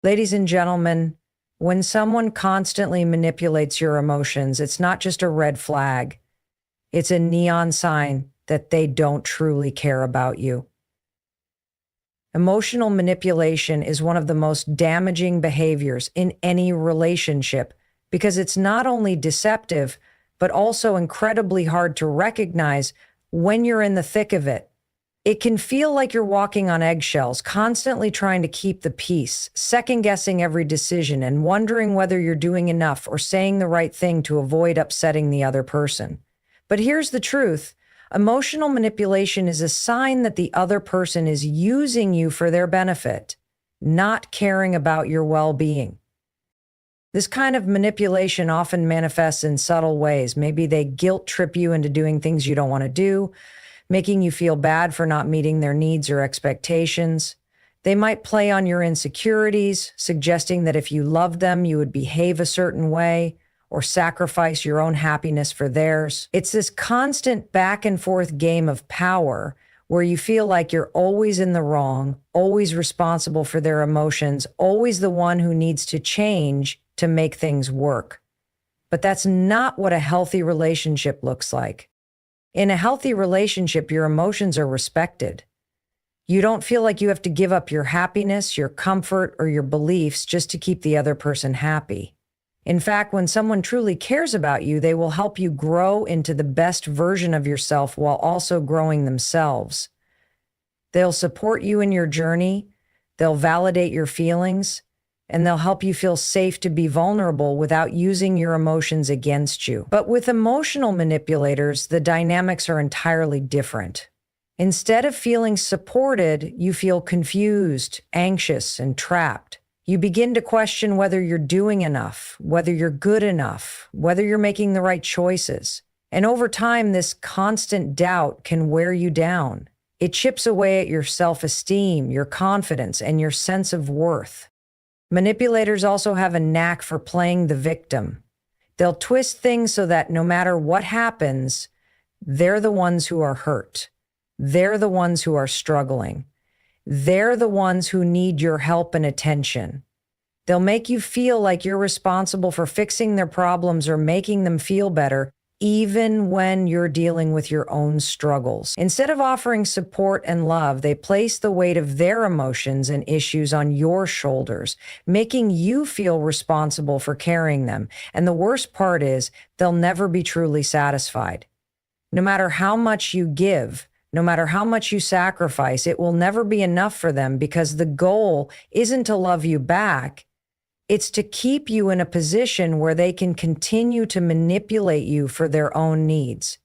Ladies and gentlemen, when someone constantly manipulates your emotions, it's not just a red flag, it's a neon sign that they don't truly care about you. Emotional manipulation is one of the most damaging behaviors in any relationship because it's not only deceptive, but also incredibly hard to recognize when you're in the thick of it. It can feel like you're walking on eggshells, constantly trying to keep the peace, second-guessing every decision, and wondering whether you're doing enough or saying the right thing to avoid upsetting the other person. But here's the truth. Emotional manipulation is a sign that the other person is using you for their benefit, not caring about your well-being. This kind of manipulation often manifests in subtle ways. Maybe they guilt trip you into doing things you don't want to do, making you feel bad for not meeting their needs or expectations. They might play on your insecurities, suggesting that if you loved them, you would behave a certain way or sacrifice your own happiness for theirs. It's this constant back and forth game of power where you feel like you're always in the wrong, always responsible for their emotions, always the one who needs to change to make things work. But that's not what a healthy relationship looks like. In a healthy relationship, your emotions are respected. You don't feel like you have to give up your happiness, your comfort, or your beliefs just to keep the other person happy. In fact, when someone truly cares about you, they will help you grow into the best version of yourself while also growing themselves. They'll support you in your journey, they'll validate your feelings, and they'll help you feel safe to be vulnerable without using your emotions against you. But with emotional manipulators, the dynamics are entirely different. Instead of feeling supported, you feel confused, anxious, and trapped. You begin to question whether you're doing enough, whether you're good enough, whether you're making the right choices. And over time, this constant doubt can wear you down. It chips away at your self-esteem, your confidence, and your sense of worth. Manipulators also have a knack for playing the victim. They'll twist things so that no matter what happens, they're the ones who are hurt. They're the ones who are struggling. They're the ones who need your help and attention. They'll make you feel like you're responsible for fixing their problems or making them feel better, even when you're dealing with your own struggles. Instead of offering support and love, they place the weight of their emotions and issues on your shoulders, making you feel responsible for carrying them. And the worst part is, they'll never be truly satisfied. No matter how much you give, no matter how much you sacrifice, it will never be enough for them because the goal isn't to love you back. It's to keep you in a position where they can continue to manipulate you for their own needs.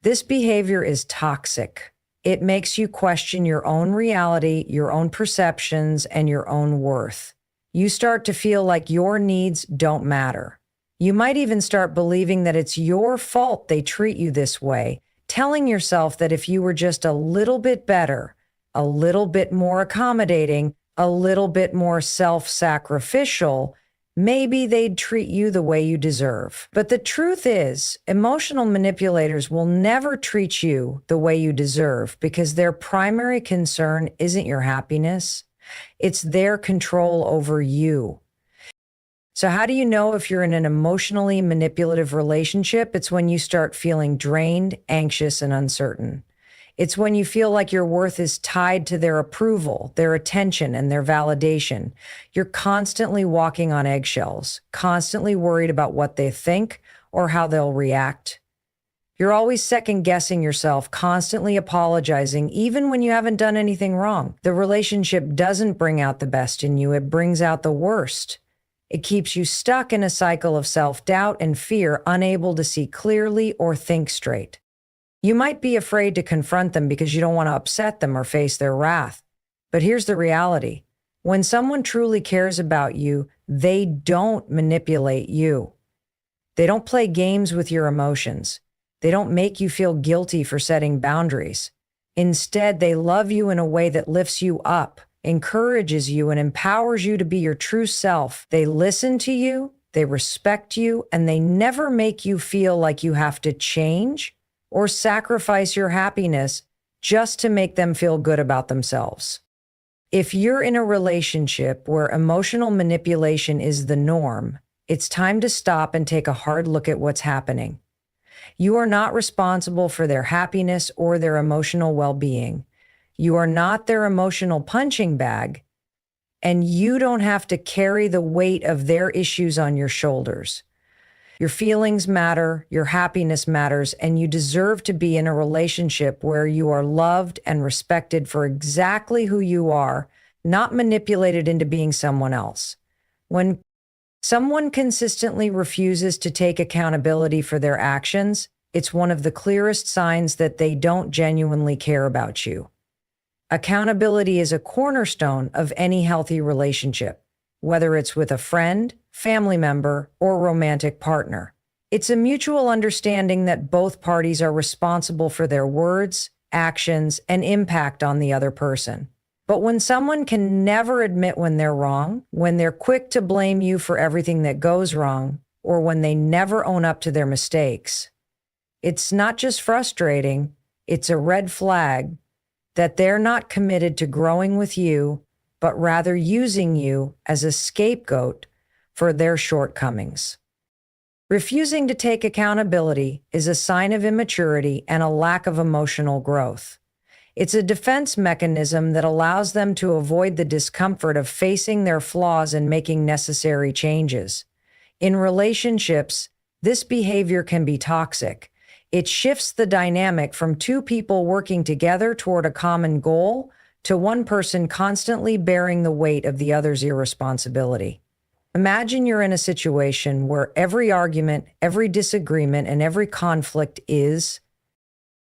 This behavior is toxic. It makes you question your own reality, your own perceptions, and your own worth. You start to feel like your needs don't matter. You might even start believing that it's your fault they treat you this way, telling yourself that if you were just a little bit better, a little bit more accommodating, a little bit more self-sacrificial, maybe they'd treat you the way you deserve. But the truth is, emotional manipulators will never treat you the way you deserve because their primary concern isn't your happiness. It's their control over you. So how do you know if you're in an emotionally manipulative relationship? It's when you start feeling drained, anxious, and uncertain. It's when you feel like your worth is tied to their approval, their attention, and their validation. You're constantly walking on eggshells, constantly worried about what they think or how they'll react. You're always second-guessing yourself, constantly apologizing, even when you haven't done anything wrong. The relationship doesn't bring out the best in you, it brings out the worst. It keeps you stuck in a cycle of self-doubt and fear, unable to see clearly or think straight. You might be afraid to confront them because you don't want to upset them or face their wrath. But here's the reality. When someone truly cares about you, they don't manipulate you. They don't play games with your emotions. They don't make you feel guilty for setting boundaries. Instead, they love you in a way that lifts you up, encourages you, and empowers you to be your true self. They listen to you, they respect you, and they never make you feel like you have to change or sacrifice your happiness just to make them feel good about themselves. If you're in a relationship where emotional manipulation is the norm, it's time to stop and take a hard look at what's happening. You are not responsible for their happiness or their emotional well-being. You are not their emotional punching bag, and you don't have to carry the weight of their issues on your shoulders. Your feelings matter, your happiness matters, and you deserve to be in a relationship where you are loved and respected for exactly who you are, not manipulated into being someone else. When someone consistently refuses to take accountability for their actions, it's one of the clearest signs that they don't genuinely care about you. Accountability is a cornerstone of any healthy relationship, whether it's with a friend, family member, or romantic partner. It's a mutual understanding that both parties are responsible for their words, actions, and impact on the other person. But when someone can never admit when they're wrong, when they're quick to blame you for everything that goes wrong, or when they never own up to their mistakes, it's not just frustrating, it's a red flag that they're not committed to growing with you, but rather using you as a scapegoat for their shortcomings. Refusing to take accountability is a sign of immaturity and a lack of emotional growth. It's a defense mechanism that allows them to avoid the discomfort of facing their flaws and making necessary changes. In relationships, this behavior can be toxic. It shifts the dynamic from two people working together toward a common goal to one person constantly bearing the weight of the other's irresponsibility. Imagine you're in a situation where every argument, every disagreement, and every conflict is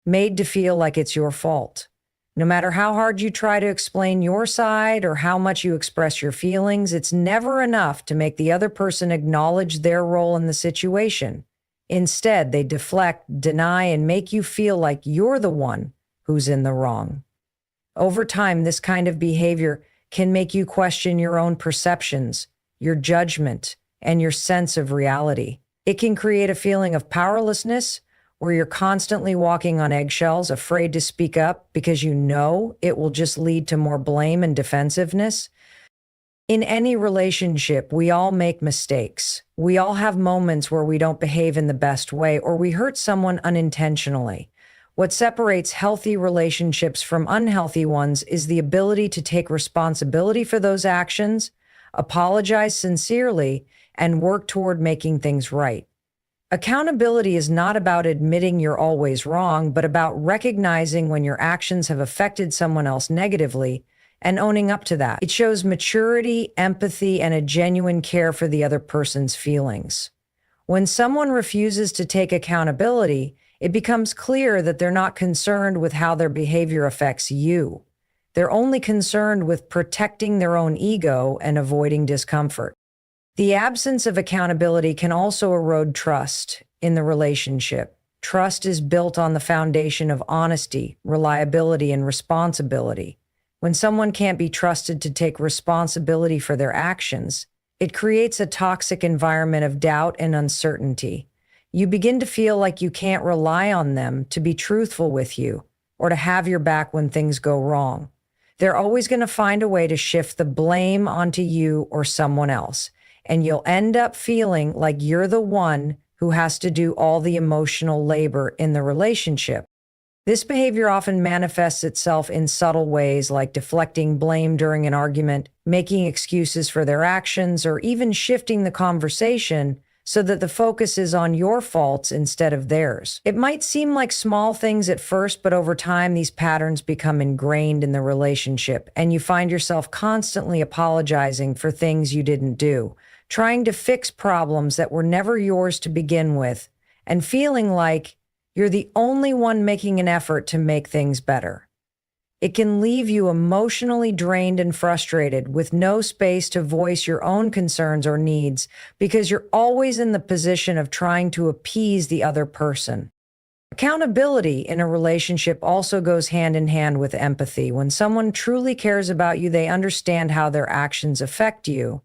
made to feel like it's your fault. No matter how hard you try to explain your side or how much you express your feelings, it's never enough to make the other person acknowledge their role in the situation. Instead, they deflect, deny, and make you feel like you're the one who's in the wrong. Over time, this kind of behavior can make you question your own perceptions, your judgment, and your sense of reality. It can create a feeling of powerlessness where you're constantly walking on eggshells, afraid to speak up because you know it will just lead to more blame and defensiveness. In any relationship, we all make mistakes. We all have moments where we don't behave in the best way or we hurt someone unintentionally. What separates healthy relationships from unhealthy ones is the ability to take responsibility for those actions, apologize sincerely, and work toward making things right. Accountability is not about admitting you're always wrong, but about recognizing when your actions have affected someone else negatively and owning up to that. It shows maturity, empathy, and a genuine care for the other person's feelings. When someone refuses to take accountability, it becomes clear that they're not concerned with how their behavior affects you. They're only concerned with protecting their own ego and avoiding discomfort. The absence of accountability can also erode trust in the relationship. Trust is built on the foundation of honesty, reliability, and responsibility. When someone can't be trusted to take responsibility for their actions, it creates a toxic environment of doubt and uncertainty. You begin to feel like you can't rely on them to be truthful with you or to have your back when things go wrong. They're always going to find a way to shift the blame onto you or someone else, and you'll end up feeling like you're the one who has to do all the emotional labor in the relationship. This behavior often manifests itself in subtle ways like deflecting blame during an argument, making excuses for their actions, or even shifting the conversation so that the focus is on your faults instead of theirs. It might seem like small things at first, but over time, these patterns become ingrained in the relationship, and you find yourself constantly apologizing for things you didn't do, trying to fix problems that were never yours to begin with, and feeling like you're the only one making an effort to make things better. It can leave you emotionally drained and frustrated with no space to voice your own concerns or needs because you're always in the position of trying to appease the other person. Accountability in a relationship also goes hand in hand with empathy. When someone truly cares about you, they understand how their actions affect you.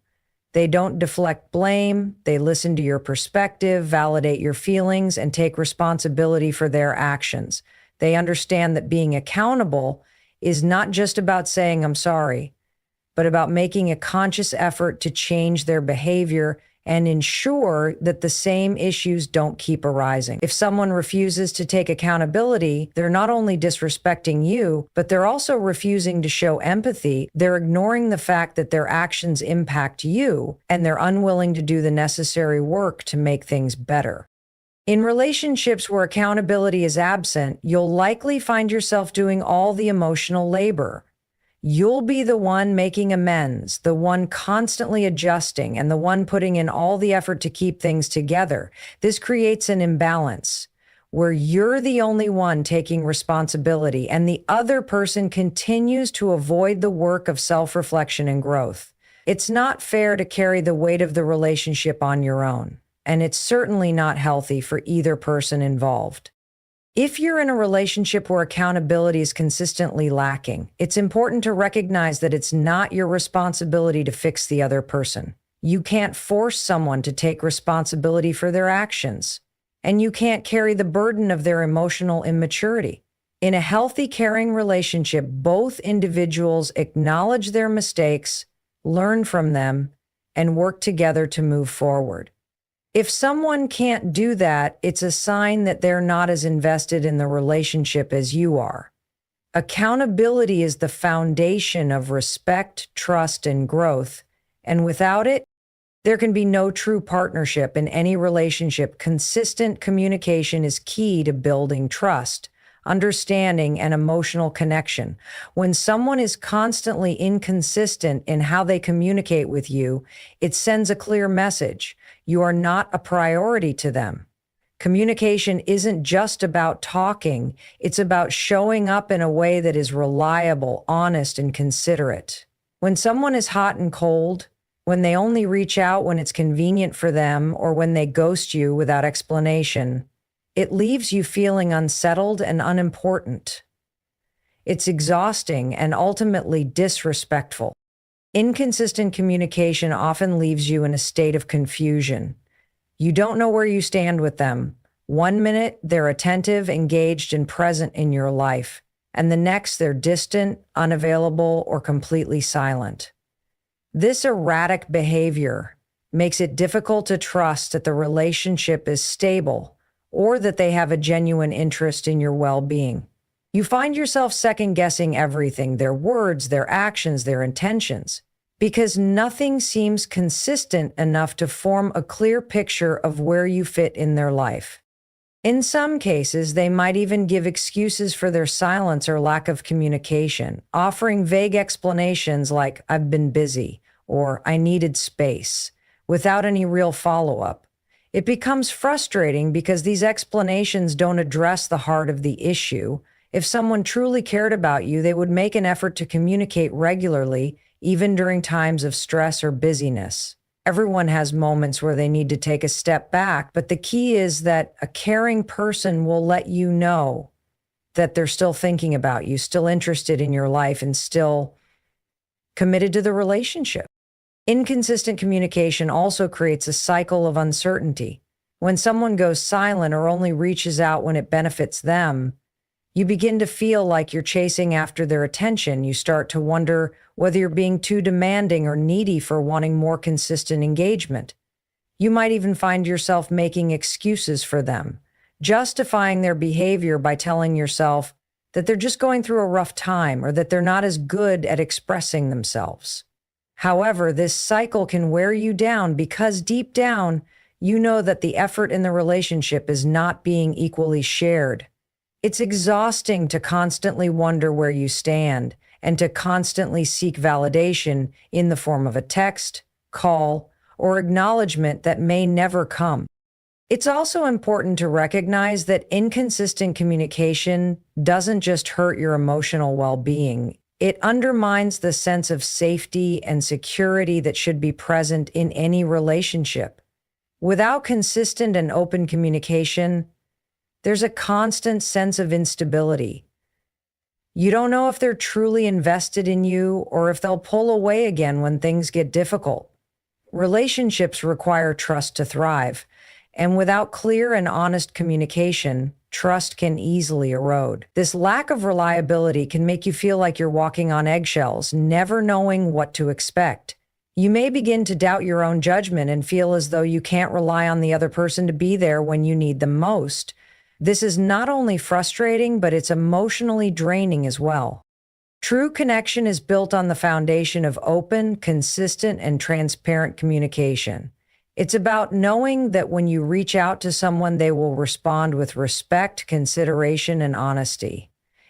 They don't deflect blame, they listen to your perspective, validate your feelings, and take responsibility for their actions. They understand that being accountable is not just about saying, "I'm sorry." but about making a conscious effort to change their behavior and ensure that the same issues don't keep arising. If someone refuses to take accountability, they're not only disrespecting you, but they're also refusing to show empathy. They're ignoring the fact that their actions impact you, and they're unwilling to do the necessary work to make things better. In relationships where accountability is absent, you'll likely find yourself doing all the emotional labor. You'll be the one making amends, the one constantly adjusting, and the one putting in all the effort to keep things together. This creates an imbalance where you're the only one taking responsibility and the other person continues to avoid the work of self-reflection and growth. It's not fair to carry the weight of the relationship on your own, and it's certainly not healthy for either person involved. If you're in a relationship where accountability is consistently lacking, it's important to recognize that it's not your responsibility to fix the other person. You can't force someone to take responsibility for their actions, and you can't carry the burden of their emotional immaturity. In a healthy, caring relationship, both individuals acknowledge their mistakes, learn from them, and work together to move forward. If someone can't do that, it's a sign that they're not as invested in the relationship as you are. Accountability is the foundation of respect, trust, and growth, and without it, there can be no true partnership in any relationship. Consistent communication is key to building trust, understanding, and emotional connection. When someone is constantly inconsistent in how they communicate with you, it sends a clear message. You are not a priority to them. Communication isn't just about talking, it's about showing up in a way that is reliable, honest, and considerate. When someone is hot and cold, when they only reach out when it's convenient for them, or when they ghost you without explanation, it leaves you feeling unsettled and unimportant. It's exhausting and ultimately disrespectful. Inconsistent communication often leaves you in a state of confusion. You don't know where you stand with them. One minute, they're attentive, engaged, and present in your life, and the next, they're distant, unavailable, or completely silent. This erratic behavior makes it difficult to trust that the relationship is stable or that they have a genuine interest in your well-being. You find yourself second-guessing everything, their words, their actions, their intentions, because nothing seems consistent enough to form a clear picture of where you fit in their life. In some cases, they might even give excuses for their silence or lack of communication, offering vague explanations like, "I've been busy," or "I needed space," without any real follow-up. It becomes frustrating because these explanations don't address the heart of the issue. If someone truly cared about you, they would make an effort to communicate regularly, even during times of stress or busyness. Everyone has moments where they need to take a step back, but the key is that a caring person will let you know that they're still thinking about you, still interested in your life, and still committed to the relationship. Inconsistent communication also creates a cycle of uncertainty. When someone goes silent or only reaches out when it benefits them, you begin to feel like you're chasing after their attention. You start to wonder whether you're being too demanding or needy for wanting more consistent engagement. You might even find yourself making excuses for them, justifying their behavior by telling yourself that they're just going through a rough time or that they're not as good at expressing themselves. However, this cycle can wear you down because deep down, you know that the effort in the relationship is not being equally shared. It's exhausting to constantly wonder where you stand and to constantly seek validation in the form of a text, call, or acknowledgement that may never come. It's also important to recognize that inconsistent communication doesn't just hurt your emotional well-being. It undermines the sense of safety and security that should be present in any relationship. Without consistent and open communication, there's a constant sense of instability. You don't know if they're truly invested in you or if they'll pull away again when things get difficult. Relationships require trust to thrive, And without clear and honest communication, trust can easily erode. This lack of reliability can make you feel like you're walking on eggshells, never knowing what to expect. You may begin to doubt your own judgment and feel as though you can't rely on the other person to be there when you need them most. This is not only frustrating, but it's emotionally draining as well. True connection is built on the foundation of open, consistent, and transparent communication. It's about knowing that when you reach out to someone, they will respond with respect, consideration, and honesty.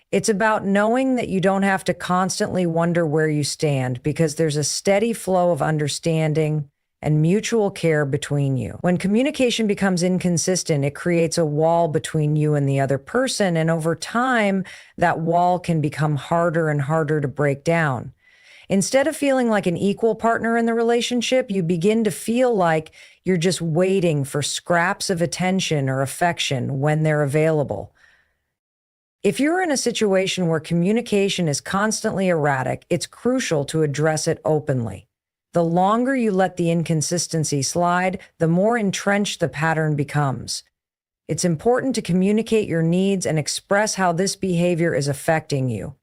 It's about knowing that you don't have to constantly wonder where you stand because there's a steady flow of understanding and mutual care between you. When communication becomes inconsistent, it creates a wall between you and the other person, and over time, that wall can become harder and harder to break down. Instead of feeling like an equal partner in the relationship, you begin to feel like you're just waiting for scraps of attention or affection when they're available. If you're in a situation where communication is constantly erratic, it's crucial to address it openly. The longer you let the inconsistency slide, the more entrenched the pattern becomes. It's important to communicate your needs and express how this behavior is affecting you.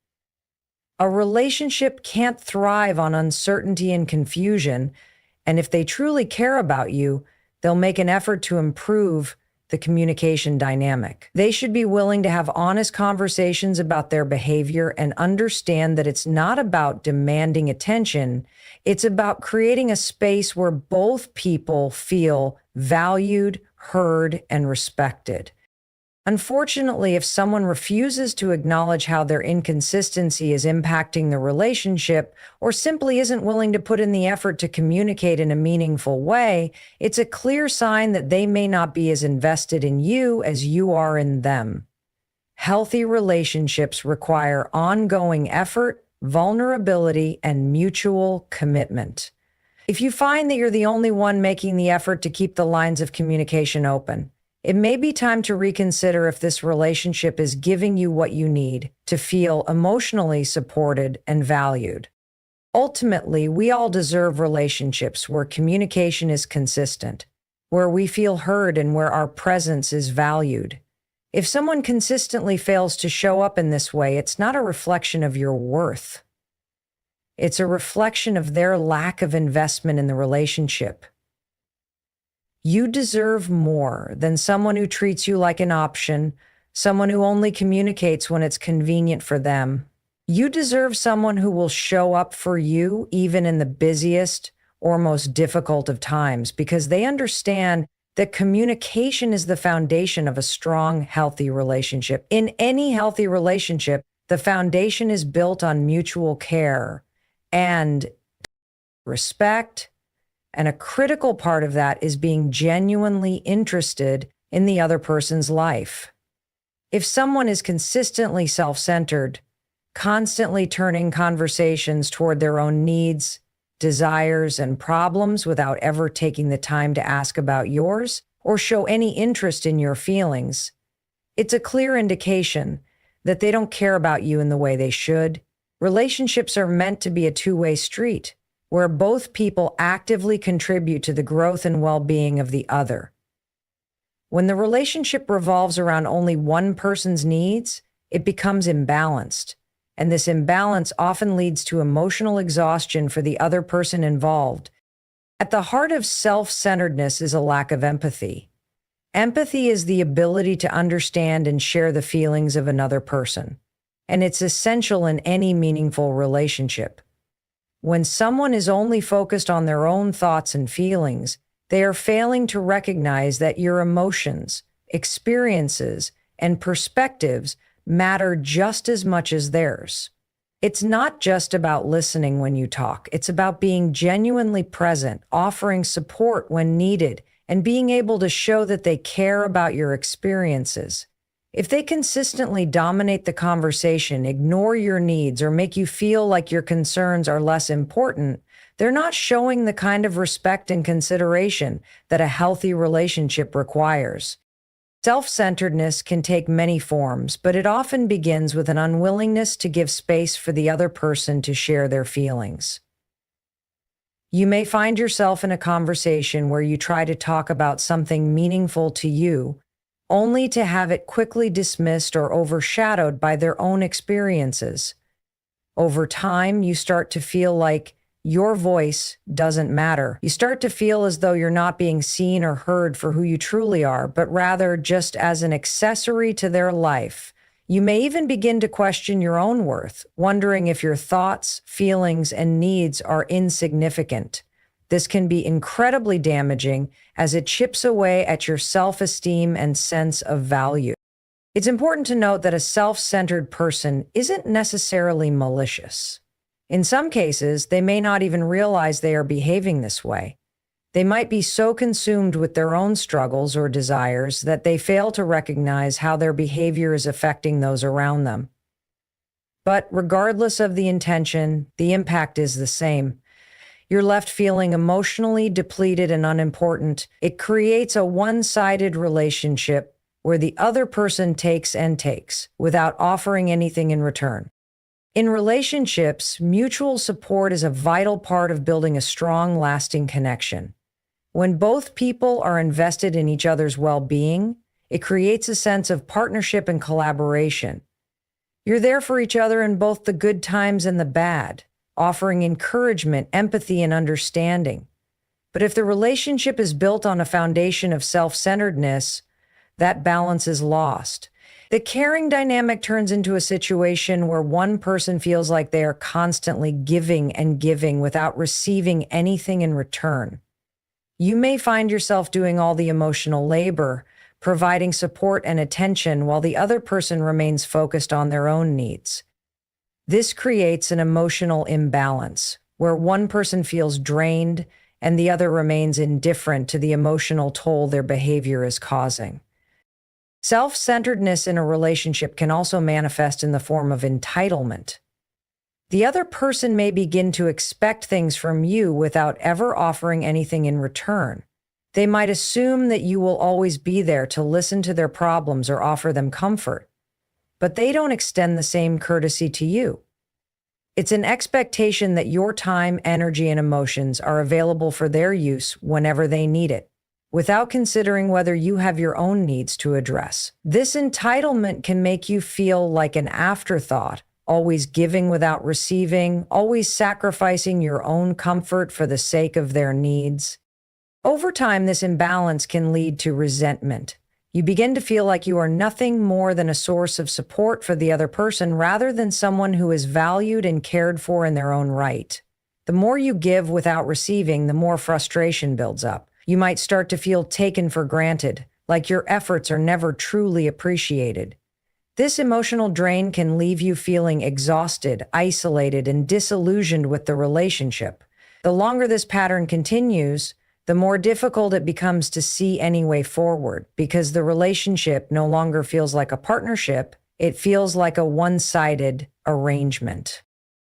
A relationship can't thrive on uncertainty and confusion, and if they truly care about you, they'll make an effort to improve the communication dynamic. They should be willing to have honest conversations about their behavior and understand that it's not about demanding attention. It's about creating a space where both people feel valued, heard, and respected. Unfortunately, if someone refuses to acknowledge how their inconsistency is impacting the relationship or simply isn't willing to put in the effort to communicate in a meaningful way, it's a clear sign that they may not be as invested in you as you are in them. Healthy relationships require ongoing effort, vulnerability, and mutual commitment. If you find that you're the only one making the effort to keep the lines of communication open, it may be time to reconsider if this relationship is giving you what you need to feel emotionally supported and valued. Ultimately, we all deserve relationships where communication is consistent, where we feel heard, and where our presence is valued. If someone consistently fails to show up in this way, it's not a reflection of your worth. It's a reflection of their lack of investment in the relationship. You deserve more than someone who treats you like an option, someone who only communicates when it's convenient for them. You deserve someone who will show up for you even in the busiest or most difficult of times, because they understand that communication is the foundation of a strong, healthy relationship. In any healthy relationship, the foundation is built on mutual care and respect. And a critical part of that is being genuinely interested in the other person's life. If someone is consistently self-centered, constantly turning conversations toward their own needs, desires, and problems without ever taking the time to ask about yours or show any interest in your feelings, it's a clear indication that they don't care about you in the way they should. Relationships are meant to be a two-way street, where both people actively contribute to the growth and well-being of the other. When the relationship revolves around only one person's needs, it becomes imbalanced, and this imbalance often leads to emotional exhaustion for the other person involved. At the heart of self-centeredness is a lack of empathy. Empathy is the ability to understand and share the feelings of another person, and it's essential in any meaningful relationship. When someone is only focused on their own thoughts and feelings, they are failing to recognize that your emotions, experiences, and perspectives matter just as much as theirs. It's not just about listening when you talk. It's about being genuinely present, offering support when needed, and being able to show that they care about your experiences. If they consistently dominate the conversation, ignore your needs, or make you feel like your concerns are less important, they're not showing the kind of respect and consideration that a healthy relationship requires. Self-centeredness can take many forms, but it often begins with an unwillingness to give space for the other person to share their feelings. You may find yourself in a conversation where you try to talk about something meaningful to you, only to have it quickly dismissed or overshadowed by their own experiences. Over time, you start to feel like your voice doesn't matter. You start to feel as though you're not being seen or heard for who you truly are, but rather just as an accessory to their life. You may even begin to question your own worth, wondering if your thoughts, feelings, and needs are insignificant. This can be incredibly damaging as it chips away at your self-esteem and sense of value. It's important to note that a self-centered person isn't necessarily malicious. In some cases, they may not even realize they are behaving this way. They might be so consumed with their own struggles or desires that they fail to recognize how their behavior is affecting those around them. But regardless of the intention, the impact is the same. You're left feeling emotionally depleted and unimportant. It creates a one-sided relationship where the other person takes and takes without offering anything in return. In relationships, mutual support is a vital part of building a strong, lasting connection. When both people are invested in each other's well-being, it creates a sense of partnership and collaboration. You're there for each other in both the good times and the bad, offering encouragement, empathy, and understanding. But if the relationship is built on a foundation of self-centeredness, that balance is lost. The caring dynamic turns into a situation where one person feels like they are constantly giving and giving without receiving anything in return. You may find yourself doing all the emotional labor, providing support and attention while the other person remains focused on their own needs. This creates an emotional imbalance where one person feels drained and the other remains indifferent to the emotional toll their behavior is causing. Self-centeredness in a relationship can also manifest in the form of entitlement. The other person may begin to expect things from you without ever offering anything in return. They might assume that you will always be there to listen to their problems or offer them comfort, but they don't extend the same courtesy to you. It's an expectation that your time, energy, and emotions are available for their use whenever they need it, without considering whether you have your own needs to address. This entitlement can make you feel like an afterthought, always giving without receiving, always sacrificing your own comfort for the sake of their needs. Over time, this imbalance can lead to resentment. You begin to feel like you are nothing more than a source of support for the other person rather than someone who is valued and cared for in their own right. The more you give without receiving, the more frustration builds up. You might start to feel taken for granted, like your efforts are never truly appreciated. This emotional drain can leave you feeling exhausted, isolated, and disillusioned with the relationship. The longer this pattern continues, the more difficult it becomes to see any way forward because the relationship no longer feels like a partnership, it feels like a one-sided arrangement.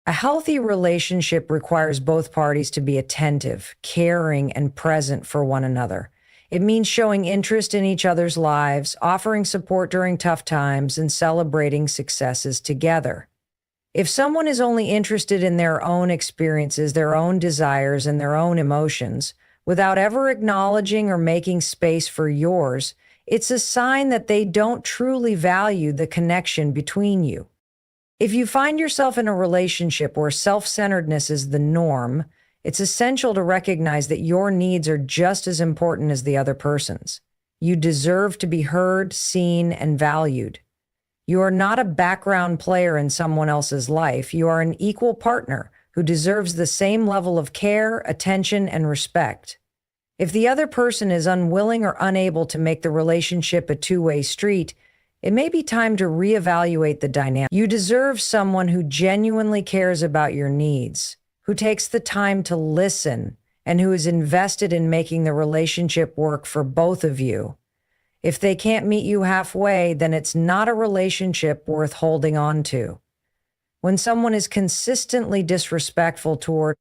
A healthy relationship requires both parties to be attentive, caring, and present for one another. It means showing interest in each other's lives, offering support during tough times, and celebrating successes together. If someone is only interested in their own experiences, their own desires, and their own emotions, without ever acknowledging or making space for yours, it's a sign that they don't truly value the connection between you. If you find yourself in a relationship where self-centeredness is the norm, it's essential to recognize that your needs are just as important as the other person's. You deserve to be heard, seen, and valued. You are not a background player in someone else's life. You are an equal partner who deserves the same level of care, attention, and respect. If the other person is unwilling or unable to make the relationship a two-way street, it may be time to reevaluate the dynamic. You deserve someone who genuinely cares about your needs, who takes the time to listen, and who is invested in making the relationship work for both of you. If they can't meet you halfway, then it's not a relationship worth holding on to. When someone is consistently disrespectful toward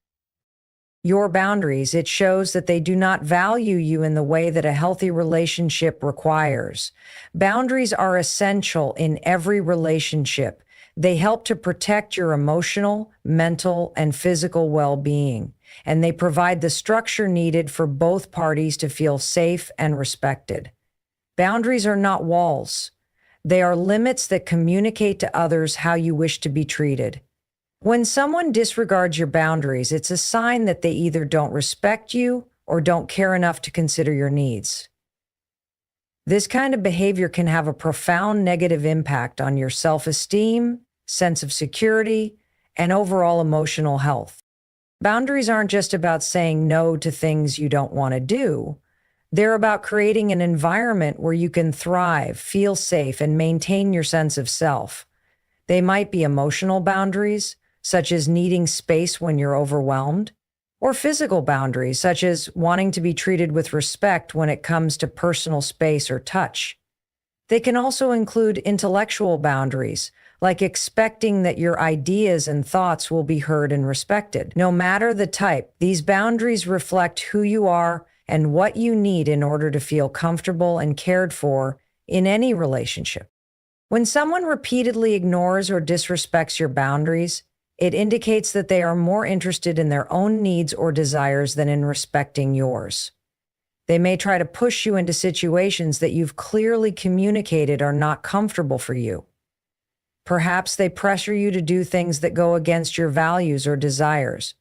your boundaries, it shows that they do not value you in the way that a healthy relationship requires. Boundaries are essential in every relationship. They help to protect your emotional, mental, and physical well-being, and they provide the structure needed for both parties to feel safe and respected. Boundaries are not walls. They are limits that communicate to others how you wish to be treated. When someone disregards your boundaries, it's a sign that they either don't respect you or don't care enough to consider your needs. This kind of behavior can have a profound negative impact on your self-esteem, sense of security, and overall emotional health. Boundaries aren't just about saying no to things you don't want to do. They're about creating an environment where you can thrive, feel safe, and maintain your sense of self. They might be emotional boundaries, such as needing space when you're overwhelmed, or physical boundaries, such as wanting to be treated with respect when it comes to personal space or touch. They can also include intellectual boundaries, like expecting that your ideas and thoughts will be heard and respected. No matter the type, these boundaries reflect who you are and what you need in order to feel comfortable and cared for in any relationship. When someone repeatedly ignores or disrespects your boundaries, it indicates that they are more interested in their own needs or desires than in respecting yours. They may try to push you into situations that you've clearly communicated are not comfortable for you. Perhaps they pressure you to do things that go against your values or desires.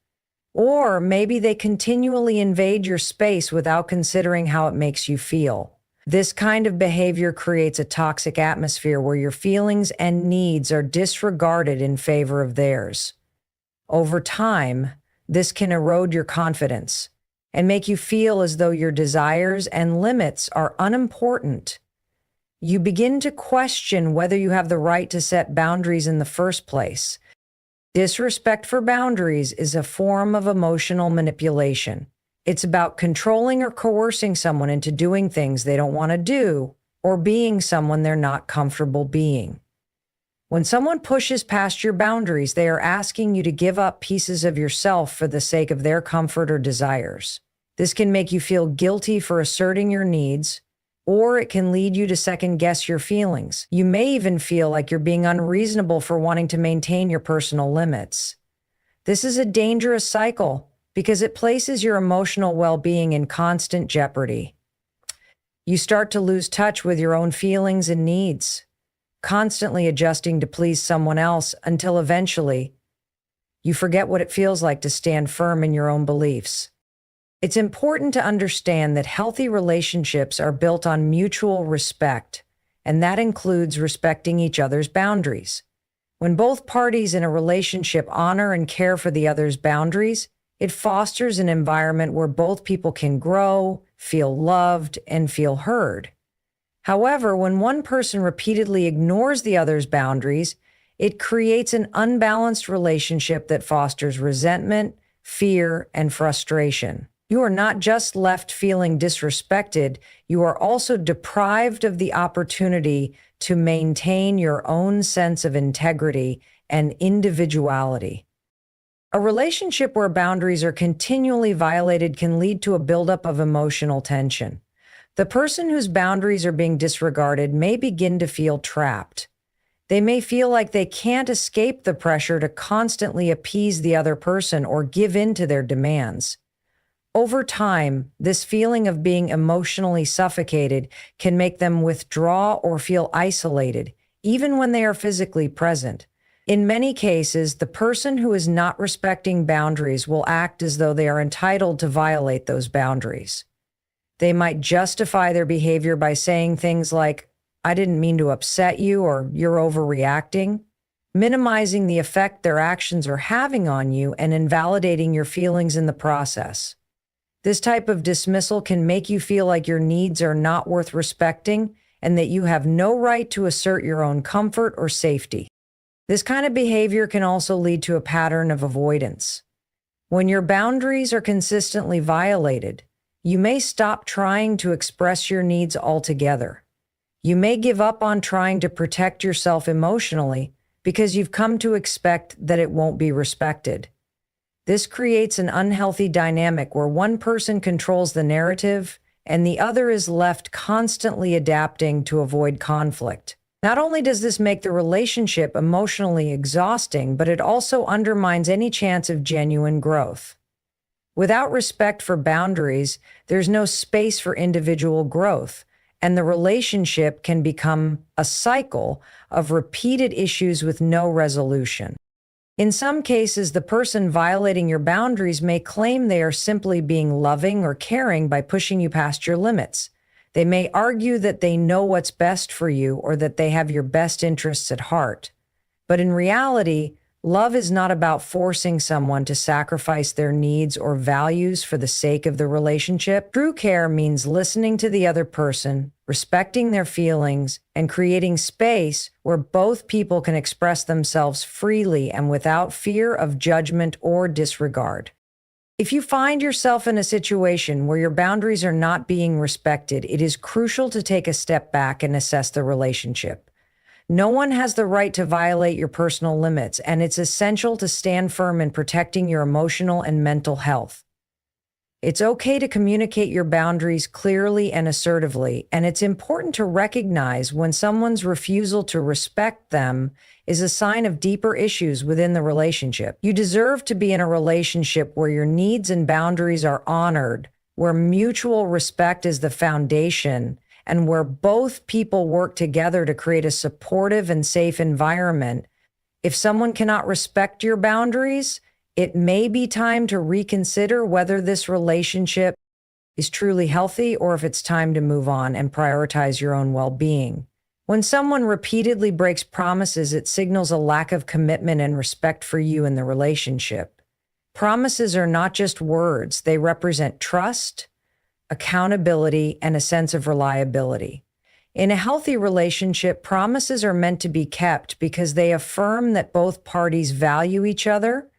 Or maybe they continually invade your space without considering how it makes you feel. This kind of behavior creates a toxic atmosphere where your feelings and needs are disregarded in favor of theirs. Over time, this can erode your confidence and make you feel as though your desires and limits are unimportant. You begin to question whether you have the right to set boundaries in the first place. Disrespect for boundaries is a form of emotional manipulation. It's about controlling or coercing someone into doing things they don't want to do or being someone they're not comfortable being. When someone pushes past your boundaries, they are asking you to give up pieces of yourself for the sake of their comfort or desires. This can make you feel guilty for asserting your needs, or it can lead you to second-guess your feelings. You may even feel like you're being unreasonable for wanting to maintain your personal limits. This is a dangerous cycle because it places your emotional well-being in constant jeopardy. You start to lose touch with your own feelings and needs, constantly adjusting to please someone else until eventually you forget what it feels like to stand firm in your own beliefs. It's important to understand that healthy relationships are built on mutual respect, and that includes respecting each other's boundaries. When both parties in a relationship honor and care for the other's boundaries, it fosters an environment where both people can grow, feel loved, and feel heard. However, when one person repeatedly ignores the other's boundaries, it creates an unbalanced relationship that fosters resentment, fear, and frustration. You are not just left feeling disrespected, you are also deprived of the opportunity to maintain your own sense of integrity and individuality. A relationship where boundaries are continually violated can lead to a buildup of emotional tension. The person whose boundaries are being disregarded may begin to feel trapped. They may feel like they can't escape the pressure to constantly appease the other person or give in to their demands. Over time, this feeling of being emotionally suffocated can make them withdraw or feel isolated, even when they are physically present. In many cases, the person who is not respecting boundaries will act as though they are entitled to violate those boundaries. They might justify their behavior by saying things like, "I didn't mean to upset you," or "you're overreacting," minimizing the effect their actions are having on you and invalidating your feelings in the process. This type of dismissal can make you feel like your needs are not worth respecting and that you have no right to assert your own comfort or safety. This kind of behavior can also lead to a pattern of avoidance. When your boundaries are consistently violated, you may stop trying to express your needs altogether. You may give up on trying to protect yourself emotionally because you've come to expect that it won't be respected. This creates an unhealthy dynamic where one person controls the narrative and the other is left constantly adapting to avoid conflict. Not only does this make the relationship emotionally exhausting, but it also undermines any chance of genuine growth. Without respect for boundaries, there's no space for individual growth, and the relationship can become a cycle of repeated issues with no resolution. In some cases, the person violating your boundaries may claim they are simply being loving or caring by pushing you past your limits. They may argue that they know what's best for you or that they have your best interests at heart. But in reality, love is not about forcing someone to sacrifice their needs or values for the sake of the relationship. True care means listening to the other person, respecting their feelings, and creating space where both people can express themselves freely and without fear of judgment or disregard. If you find yourself in a situation where your boundaries are not being respected, it is crucial to take a step back and assess the relationship. No one has the right to violate your personal limits, and it's essential to stand firm in protecting your emotional and mental health. It's okay to communicate your boundaries clearly and assertively, and it's important to recognize when someone's refusal to respect them is a sign of deeper issues within the relationship. You deserve to be in a relationship where your needs and boundaries are honored, where mutual respect is the foundation, and where both people work together to create a supportive and safe environment. If someone cannot respect your boundaries, it may be time to reconsider whether this relationship is truly healthy or if it's time to move on and prioritize your own well-being. When someone repeatedly breaks promises, it signals a lack of commitment and respect for you in the relationship. Promises are not just words, they represent trust, accountability, and a sense of reliability. In a healthy relationship, promises are meant to be kept because they affirm that both parties value each other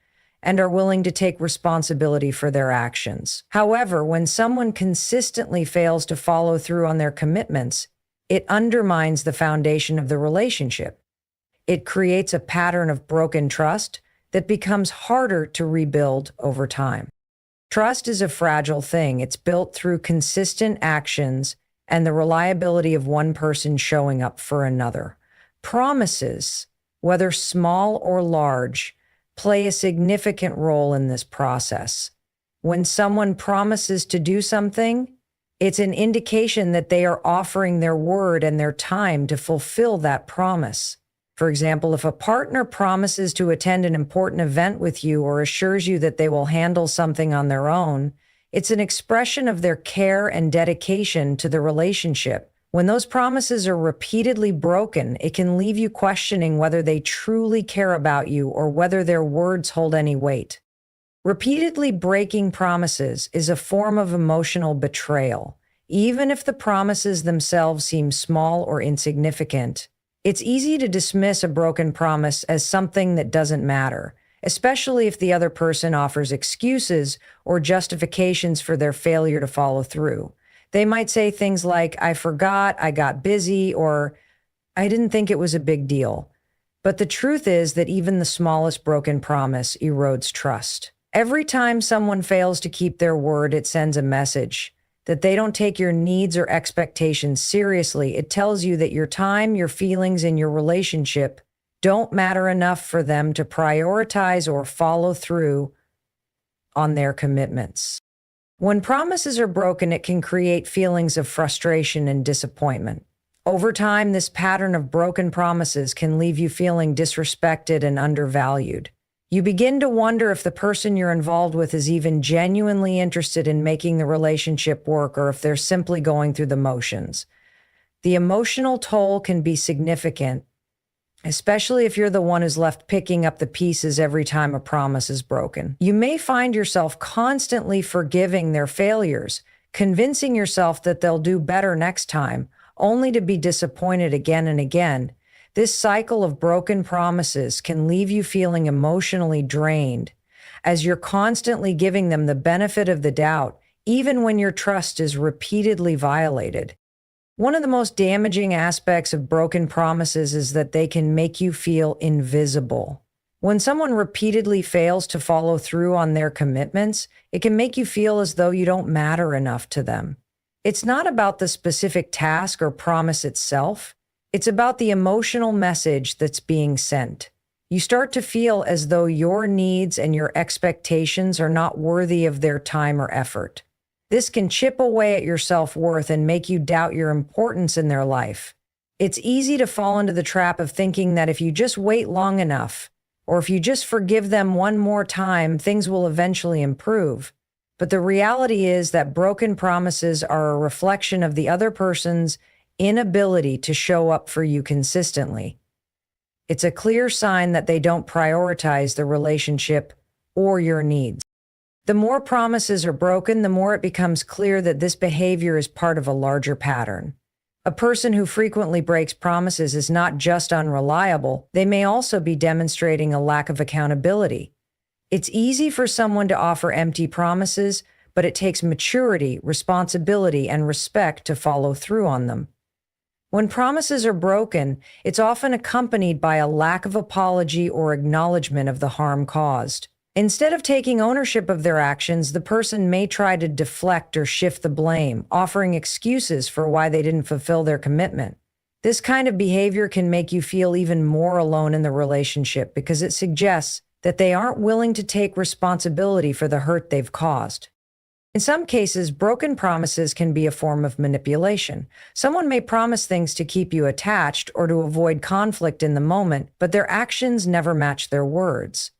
and are willing to take responsibility for their actions. However, when someone consistently fails to follow through on their commitments, it undermines the foundation of the relationship. It creates a pattern of broken trust that becomes harder to rebuild over time. Trust is a fragile thing. It's built through consistent actions and the reliability of one person showing up for another. Promises, whether small or large, play a significant role in this process. When someone promises to do something, it's an indication that they are offering their word and their time to fulfill that promise. For example, if a partner promises to attend an important event with you or assures you that they will handle something on their own, it's an expression of their care and dedication to the relationship. When those promises are repeatedly broken, it can leave you questioning whether they truly care about you or whether their words hold any weight. Repeatedly breaking promises is a form of emotional betrayal. Even if the promises themselves seem small or insignificant, it's easy to dismiss a broken promise as something that doesn't matter, especially if the other person offers excuses or justifications for their failure to follow through. They might say things like, "I forgot, I got busy," or "I didn't think it was a big deal." But the truth is that even the smallest broken promise erodes trust. Every time someone fails to keep their word, it sends a message that they don't take your needs or expectations seriously. It tells you that your time, your feelings, and your relationship don't matter enough for them to prioritize or follow through on their commitments. When promises are broken, it can create feelings of frustration and disappointment. Over time, this pattern of broken promises can leave you feeling disrespected and undervalued. You begin to wonder if the person you're involved with is even genuinely interested in making the relationship work or if they're simply going through the motions. The emotional toll can be significant, especially if you're the one who's left picking up the pieces every time a promise is broken. You may find yourself constantly forgiving their failures, convincing yourself that they'll do better next time, only to be disappointed again and again. This cycle of broken promises can leave you feeling emotionally drained, as you're constantly giving them the benefit of the doubt, even when your trust is repeatedly violated. One of the most damaging aspects of broken promises is that they can make you feel invisible. When someone repeatedly fails to follow through on their commitments, it can make you feel as though you don't matter enough to them. It's not about the specific task or promise itself. It's about the emotional message that's being sent. You start to feel as though your needs and your expectations are not worthy of their time or effort. This can chip away at your self-worth and make you doubt your importance in their life. It's easy to fall into the trap of thinking that if you just wait long enough, or if you just forgive them one more time, things will eventually improve. But the reality is that broken promises are a reflection of the other person's inability to show up for you consistently. It's a clear sign that they don't prioritize the relationship or your needs. The more promises are broken, the more it becomes clear that this behavior is part of a larger pattern. A person who frequently breaks promises is not just unreliable, they may also be demonstrating a lack of accountability. It's easy for someone to offer empty promises, but it takes maturity, responsibility, and respect to follow through on them. When promises are broken, it's often accompanied by a lack of apology or acknowledgement of the harm caused. Instead of taking ownership of their actions, the person may try to deflect or shift the blame, offering excuses for why they didn't fulfill their commitment. This kind of behavior can make you feel even more alone in the relationship because it suggests that they aren't willing to take responsibility for the hurt they've caused. In some cases, broken promises can be a form of manipulation. Someone may promise things to keep you attached or to avoid conflict in the moment, but their actions never match their words.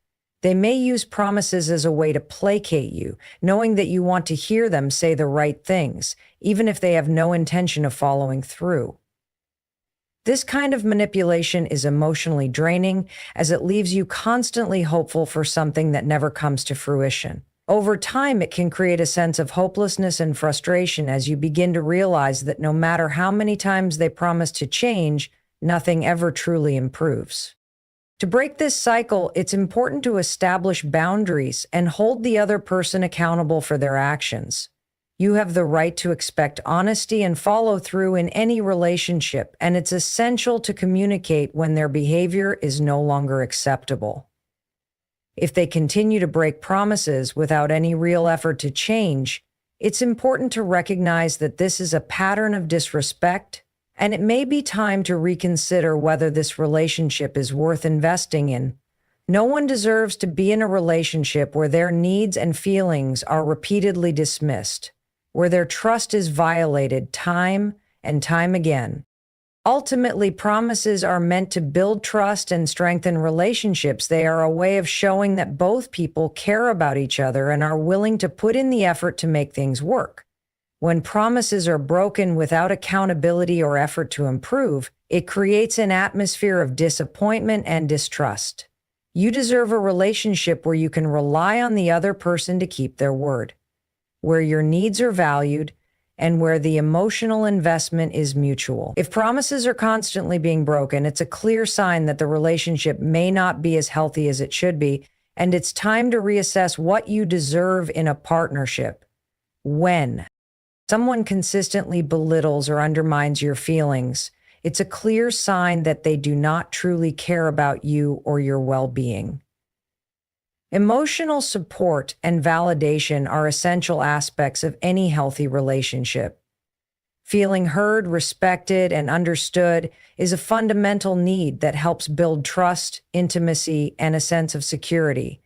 They may use promises as a way to placate you, knowing that you want to hear them say the right things, even if they have no intention of following through. This kind of manipulation is emotionally draining, as it leaves you constantly hopeful for something that never comes to fruition. Over time, it can create a sense of hopelessness and frustration as you begin to realize that no matter how many times they promise to change, nothing ever truly improves. To break this cycle, it's important to establish boundaries and hold the other person accountable for their actions. You have the right to expect honesty and follow through in any relationship, and it's essential to communicate when their behavior is no longer acceptable. If they continue to break promises without any real effort to change, it's important to recognize that this is a pattern of disrespect, and it may be time to reconsider whether this relationship is worth investing in. No one deserves to be in a relationship where their needs and feelings are repeatedly dismissed, where their trust is violated time and time again. Ultimately, promises are meant to build trust and strengthen relationships. They are a way of showing that both people care about each other and are willing to put in the effort to make things work. When promises are broken without accountability or effort to improve, it creates an atmosphere of disappointment and distrust. You deserve a relationship where you can rely on the other person to keep their word, where your needs are valued, and where the emotional investment is mutual. If promises are constantly being broken, it's a clear sign that the relationship may not be as healthy as it should be, and it's time to reassess what you deserve in a partnership. When someone consistently belittles or undermines your feelings, it's a clear sign that they do not truly care about you or your well-being. Emotional support and validation are essential aspects of any healthy relationship. Feeling heard, respected, and understood is a fundamental need that helps build trust, intimacy, and a sense of security.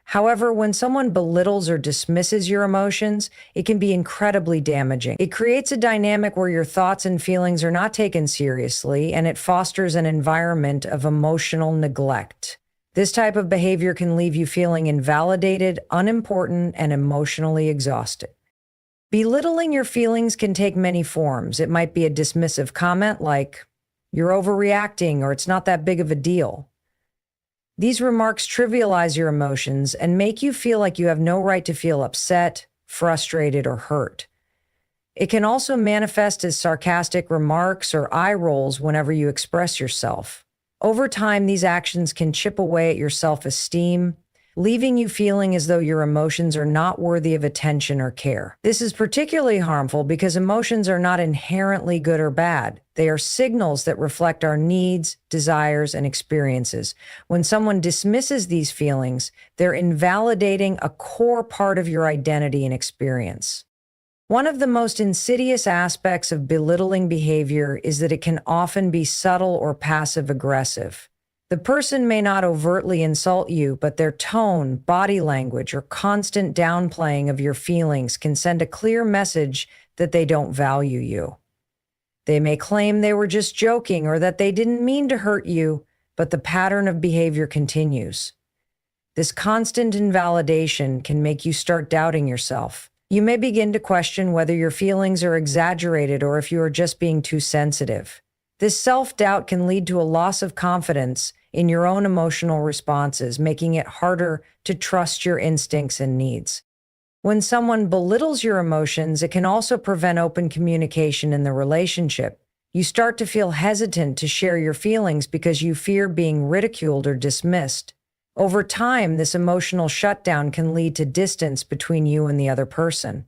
However, when someone belittles or dismisses your emotions, it can be incredibly damaging. It creates a dynamic where your thoughts and feelings are not taken seriously, and it fosters an environment of emotional neglect. This type of behavior can leave you feeling invalidated, unimportant, and emotionally exhausted. Belittling your feelings can take many forms. It might be a dismissive comment like, "You're overreacting," or "It's not that big of a deal." These remarks trivialize your emotions and make you feel like you have no right to feel upset, frustrated, or hurt. It can also manifest as sarcastic remarks or eye rolls whenever you express yourself. Over time, these actions can chip away at your self-esteem, leaving you feeling as though your emotions are not worthy of attention or care. This is particularly harmful because emotions are not inherently good or bad. They are signals that reflect our needs, desires, and experiences. When someone dismisses these feelings, they're invalidating a core part of your identity and experience. One of the most insidious aspects of belittling behavior is that it can often be subtle or passive aggressive. The person may not overtly insult you, but their tone, body language, or constant downplaying of your feelings can send a clear message that they don't value you. They may claim they were just joking or that they didn't mean to hurt you, but the pattern of behavior continues. This constant invalidation can make you start doubting yourself. You may begin to question whether your feelings are exaggerated or if you are just being too sensitive. This self-doubt can lead to a loss of confidence in your own emotional responses, making it harder to trust your instincts and needs. When someone belittles your emotions, it can also prevent open communication in the relationship. You start to feel hesitant to share your feelings because you fear being ridiculed or dismissed. Over time, this emotional shutdown can lead to distance between you and the other person.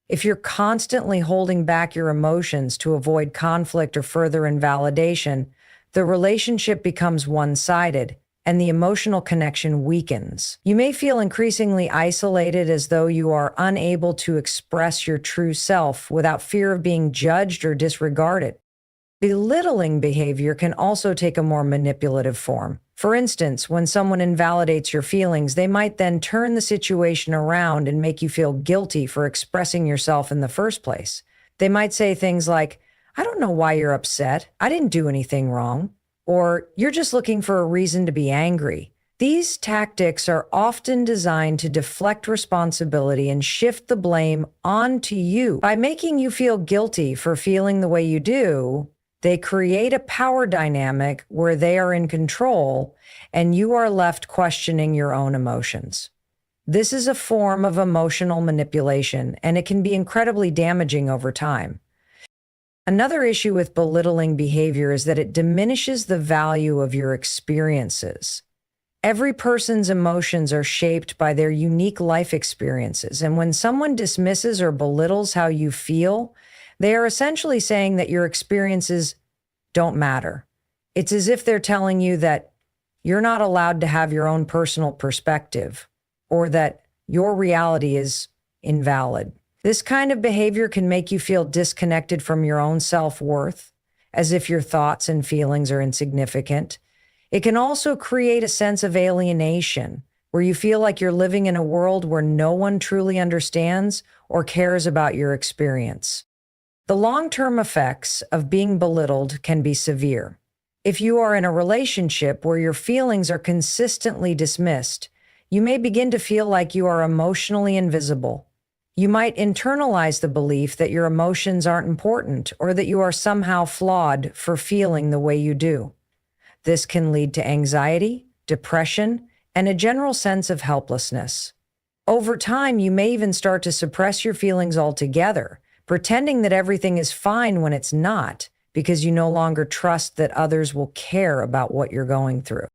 If you're constantly holding back your emotions to avoid conflict or further invalidation, the relationship becomes one-sided, and the emotional connection weakens. You may feel increasingly isolated, as though you are unable to express your true self without fear of being judged or disregarded. Belittling behavior can also take a more manipulative form. For instance, when someone invalidates your feelings, they might then turn the situation around and make you feel guilty for expressing yourself in the first place. They might say things like, "I don't know why you're upset. I didn't do anything wrong." Or, "You're just looking for a reason to be angry." These tactics are often designed to deflect responsibility and shift the blame onto you. By making you feel guilty for feeling the way you do, they create a power dynamic where they are in control and you are left questioning your own emotions. This is a form of emotional manipulation, and it can be incredibly damaging over time. Another issue with belittling behavior is that it diminishes the value of your experiences. Every person's emotions are shaped by their unique life experiences, and when someone dismisses or belittles how you feel, they are essentially saying that your experiences don't matter. It's as if they're telling you that you're not allowed to have your own personal perspective, or that your reality is invalid. This kind of behavior can make you feel disconnected from your own self-worth, as if your thoughts and feelings are insignificant. It can also create a sense of alienation, where you feel like you're living in a world where no one truly understands or cares about your experience. The long-term effects of being belittled can be severe. If you are in a relationship where your feelings are consistently dismissed, you may begin to feel like you are emotionally invisible. You might internalize the belief that your emotions aren't important or that you are somehow flawed for feeling the way you do. This can lead to anxiety, depression, and a general sense of helplessness. Over time, you may even start to suppress your feelings altogether, pretending that everything is fine when it's not, because you no longer trust that others will care about what you're going through.